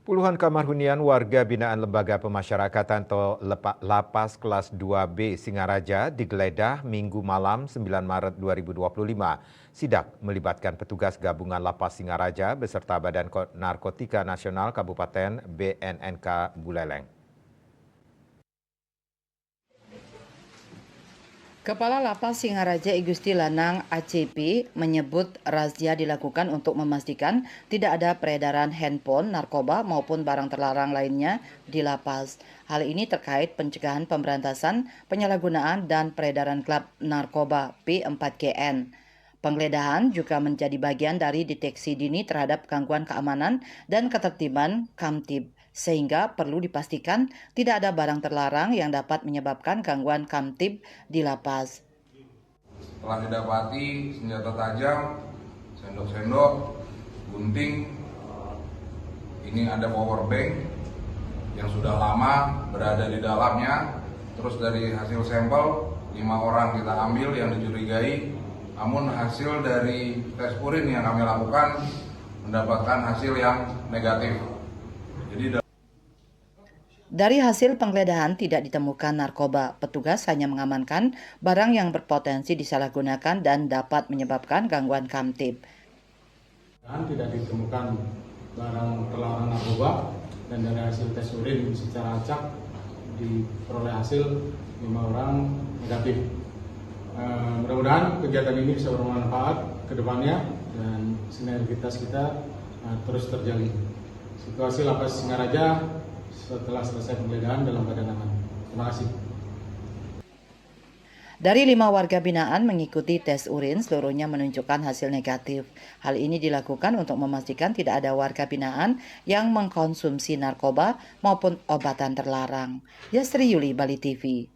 Puluhan kamar hunian warga binaan Lembaga Pemasyarakatan atau Lapas Kelas 2B Singaraja digeledah Minggu malam 9 Maret 2025. Sidak melibatkan petugas gabungan Lapas Singaraja beserta Badan Narkotika Nasional Kabupaten BNNK Buleleng. Kepala Lapas Singaraja I Gusti Lanang ACP menyebut razia dilakukan untuk memastikan tidak ada peredaran handphone, narkoba maupun barang terlarang lainnya di lapas. Hal ini terkait pencegahan pemberantasan penyalahgunaan dan peredaran klub narkoba P4GN. Penggeledahan juga menjadi bagian dari deteksi dini terhadap gangguan keamanan dan ketertiban Kamtib, sehingga perlu dipastikan tidak ada barang terlarang yang dapat menyebabkan gangguan Kamtib di lapas. Telah didapati senjata tajam, sendok-sendok, gunting, ini ada power bank yang sudah lama berada di dalamnya. Terus dari hasil sampel 5 orang kita ambil yang dicurigai, namun hasil dari tes urin yang kami lakukan mendapatkan hasil yang negatif. Jadi dari hasil penggeledahan tidak ditemukan narkoba. Petugas hanya mengamankan barang yang berpotensi disalahgunakan dan dapat menyebabkan gangguan Kamtib. Tidak ditemukan barang terlarang narkoba dan dari hasil tes urin secara acak diperoleh hasil 5 orang negatif. Mudah-mudahan kegiatan ini bisa bermanfaat ke depannya dan sinergitas kita terus terjalin. Situasi Lapas Singaraja setelah selesai penggeledahan dalam keadaan aman. Terima kasih. Dari 5 warga binaan mengikuti tes urin, seluruhnya menunjukkan hasil negatif. Hal ini dilakukan untuk memastikan tidak ada warga binaan yang mengkonsumsi narkoba maupun obatan terlarang. Yastri Yuli, Bali TV.